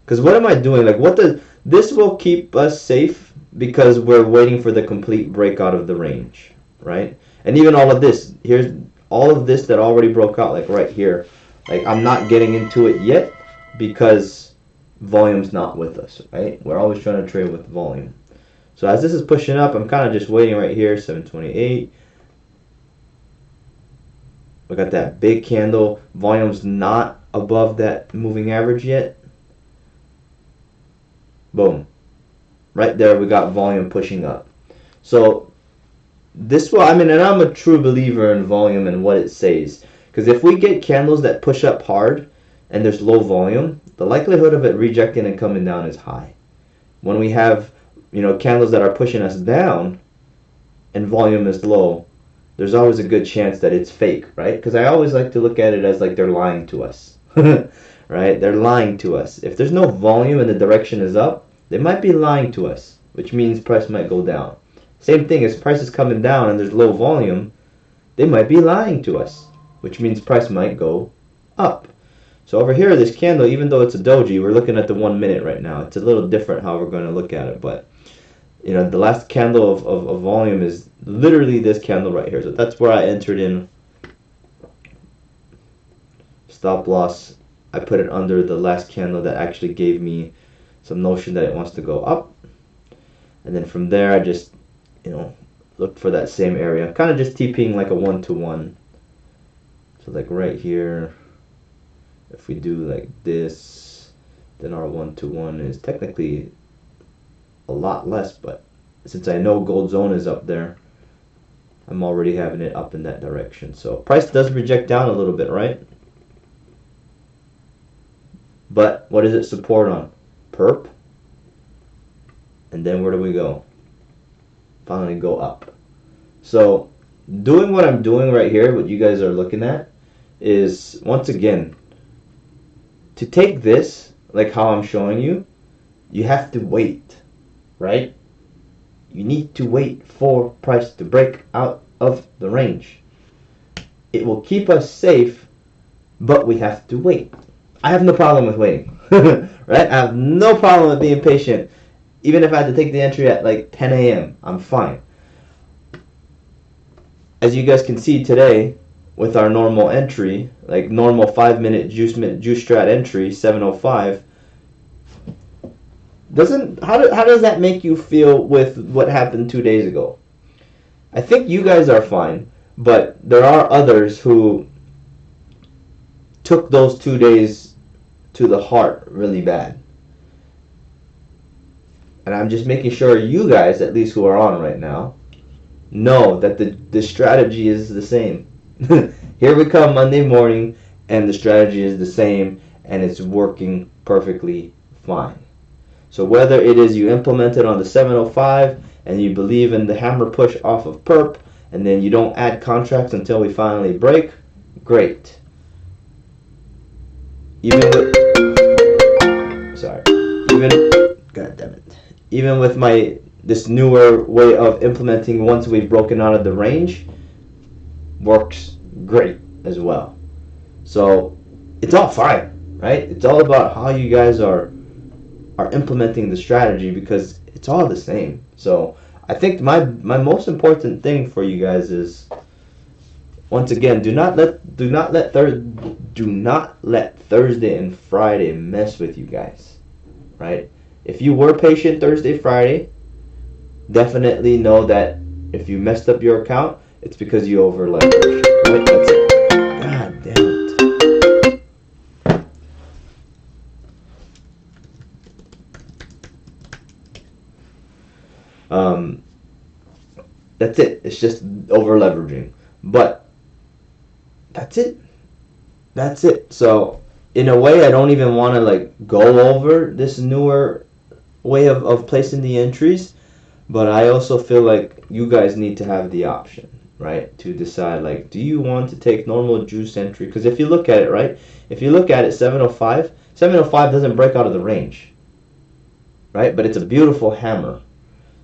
Because what am I doing? Like, this will keep us safe because we're waiting for the complete breakout of the range, right? And even all of this, here's all of this that already broke out, like right here. Like, I'm not getting into it yet because volume's not with us, right? We're always trying to trade with volume. So as this is pushing up, I'm kind of just waiting right here, 728. We got that big candle. Volume's not above that moving average yet. Boom. Right there, we got volume pushing up. So this will, and I'm a true believer in volume and what it says. Because if we get candles that push up hard and there's low volume, the likelihood of it rejecting and coming down is high. When we have, candles that are pushing us down and volume is low, there's always a good chance that it's fake, right? Because I always like to look at it as like they're lying to us, right? They're lying to us. If there's no volume and the direction is up, they might be lying to us, which means price might go down. Same thing, as price is coming down and there's low volume, they might be lying to us, which means price might go up. So over here, this candle, even though it's a doji, we're looking at the 1 minute right now. It's a little different how we're going to look at it, but the last candle of volume is literally this candle right here. So that's where I entered in stop loss. I put it under the last candle that actually gave me some notion that it wants to go up. And then from there, I just, looked for that same area. Kind of just TPing like a 1-to-1. So like right here, if we do like this, then our 1-to-1 is technically a lot less, but since I know gold zone is up there, I'm already having it up in that direction. So price does reject down a little bit, right? But what does it support on? Perp. And then where do we go? Finally go up. So doing what I'm doing right here, what you guys are looking at, is once again, to take this, like how I'm showing you, you have to wait, right? You need to wait for price to break out of the range. It will keep us safe, but we have to wait. I have no problem with waiting, right? I have no problem with being patient. Even if I had to take the entry at like 10 a.m., I'm fine. As you guys can see today, with our normal entry, like normal 5-minute juice strat entry, 705, how does that make you feel with what happened 2 days ago? I think you guys are fine, but there are others who took those 2 days to the heart really bad. And I'm just making sure you guys, at least who are on right now, know that the strategy is the same. Here we come Monday morning, and the strategy is the same, and it's working perfectly fine. So whether it is you implement it on the 705 and you believe in the hammer push off of perp, and then you don't add contracts until we finally break, great. Even with this newer way of implementing once we've broken out of the range, works great as well. So it's all fine, right? It's all about how you guys are implementing the strategy, because it's all the same. So I think my most important thing for you guys is, once again, do not let Thursday and Friday mess with you guys, right? If you were patient Thursday, Friday, definitely know that if you messed up your account, it's because you over leveraged, right? That's it. God damn it. That's it. It's just over leveraging. But that's it. That's it. So in a way, I don't even want to like go over this newer way of placing the entries, but I also feel like you guys need to have the option, right, to decide, like, do you want to take normal juice entry? Because if you look at it, right, if you look at it, 705 doesn't break out of the range, right, but it's a beautiful hammer.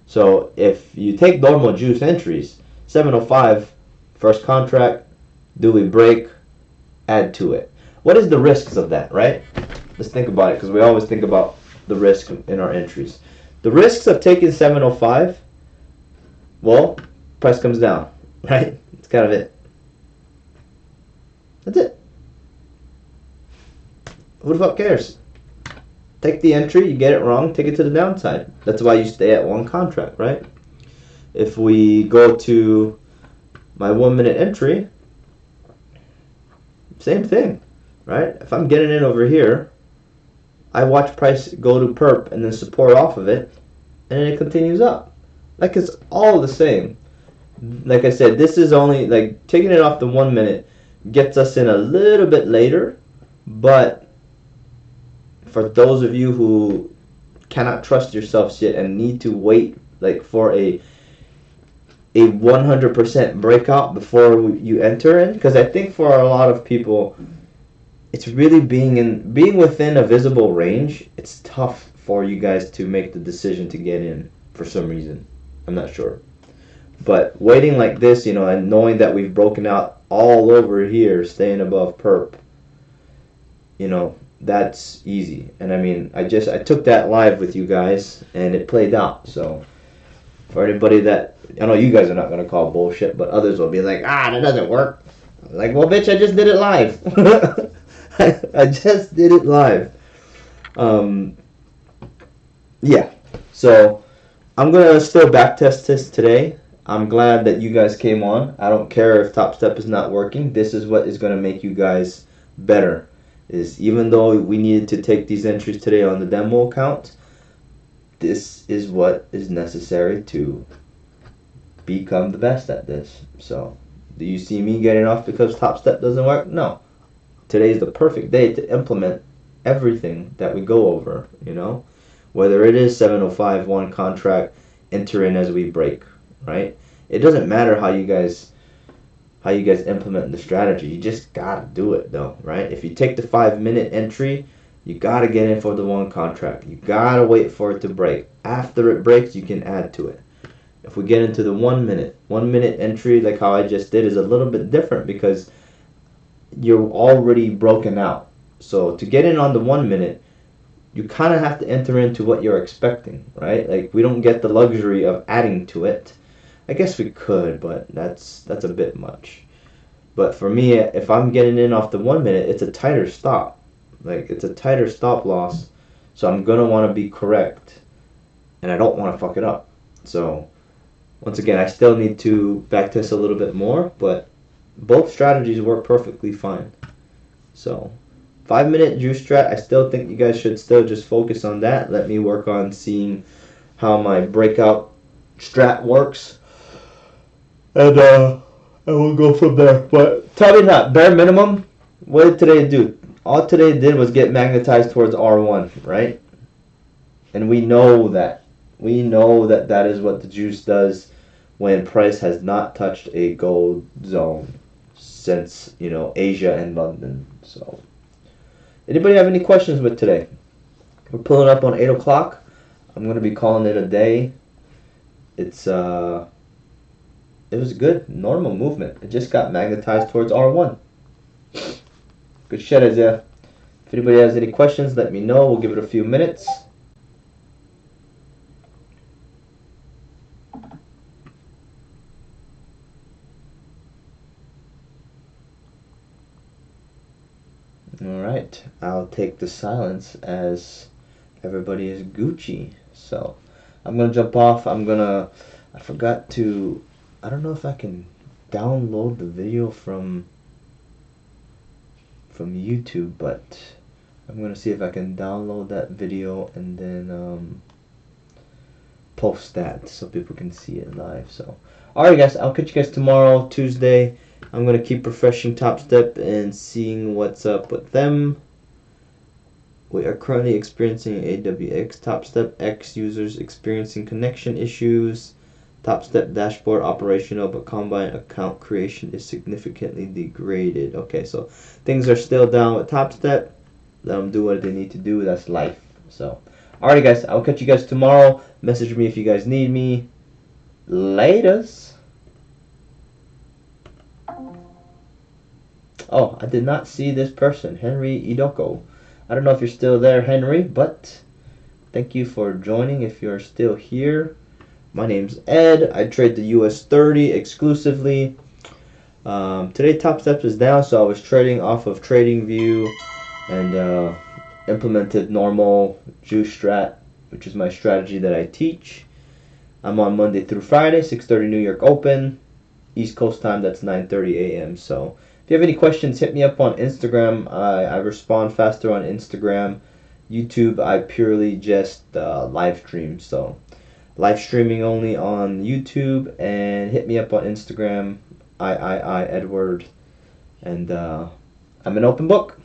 So if you take normal juice entries, 705, first contract, do we break, add to it? What is the risks of that, right? Let's think about it, because we always think about the risk in our entries. The risks of taking 705, well, price comes down, right? It's kind of it. That's it. Who the fuck cares? Take the entry, you get it wrong, take it to the downside. That's why you stay at one contract, right? If we go to my 1 minute entry, same thing, right? If I'm getting in over here, I watch price go to perp and then support off of it, and then it continues up. Like, it's all the same. Like I said, this is only, like, taking it off the 1 minute gets us in a little bit later, but for those of you who cannot trust yourselves yet and need to wait, like, for a 100% breakout before you enter in, because I think for a lot of people, it's really being within a visible range. It's tough for you guys to make the decision to get in for some reason. I'm not sure, but waiting like this, you know, and knowing that we've broken out all over here, staying above perp, you know, that's easy. And I mean, I took that live with you guys, and it played out. So for anybody that, I know you guys are not going to call bullshit, but others will be like, that doesn't work. I'm like, well, bitch, I just did it live. I just did it live. Yeah. So I'm going to still backtest this today. I'm glad that you guys came on. I don't care if Top Step is not working. This is what is going to make you guys better. is even though we needed to take these entries today on the demo account, this is what is necessary to become the best at this. So, do you see me getting off because Top Step doesn't work? No. Today is the perfect day to implement everything that we go over, you know? Whether it is 705 one contract, enter in as we break, right? It doesn't matter how you guys implement the strategy. You just gotta do it though, right? If you take the 5-minute entry, you gotta get in for the one contract. You gotta wait for it to break. After it breaks, you can add to it. If we get into the 1 minute entry, like how I just did, is a little bit different because you're already broken out. So to get in on the 1 minute, you kind of have to enter into what you're expecting, right? Like, we don't get the luxury of adding to it. I guess we could, but that's a bit much. But for me, if I'm getting in off the 1 minute, it's a tighter stop. Like, it's a tighter stop loss. So I'm going to want to be correct. And I don't want to fuck it up. So, once again, I still need to backtest a little bit more. But both strategies work perfectly fine. So, 5-minute juice strat, I still think you guys should still just focus on that. Let me work on seeing how my breakout strat works. And we'll go from there. But tell me that, bare minimum, what did today do? All today did was get magnetized towards R1, right? And we know that. We know that that is what the juice does when price has not touched a gold zone since, Asia and London. So, anybody have any questions with today? We're pulling up on 8 o'clock. I'm going to be calling it a day. It was good, normal movement. It just got magnetized towards R1. Good shit, Isaiah. If anybody has any questions, let me know. We'll give it a few minutes. Alright, I'll take the silence as everybody is Gucci. So, I'm going to jump off. I forgot to, I don't know if I can download the video from YouTube, but I'm going to see if I can download that video and then post that so people can see it live. So, alright guys, I'll catch you guys tomorrow, Tuesday. I'm going to keep refreshing Top Step and seeing what's up with them. We are currently experiencing AWX Top Step X users experiencing connection issues. Top Step dashboard operational, but Combine account creation is significantly degraded. Okay, so things are still down with Top Step. Let them do what they need to do. That's life. So, alrighty guys, I'll catch you guys tomorrow. Message me if you guys need me. Laters. Oh, I did not see this person, Henry Idoko. I don't know if you're still there, Henry, but thank you for joining if you're still here. My name's Ed. I trade the US30 exclusively. Today Top Steps is down, so I was trading off of TradingView and implemented normal juice strat, which is my strategy that I teach. I'm on Monday through Friday, 6:30 New York Open. East Coast time, that's 9:30 a.m. So if you have any questions, hit me up on Instagram. I respond faster on Instagram. YouTube, I purely just live stream. So live streaming only on YouTube, and hit me up on Instagram, Edward. And I'm an open book.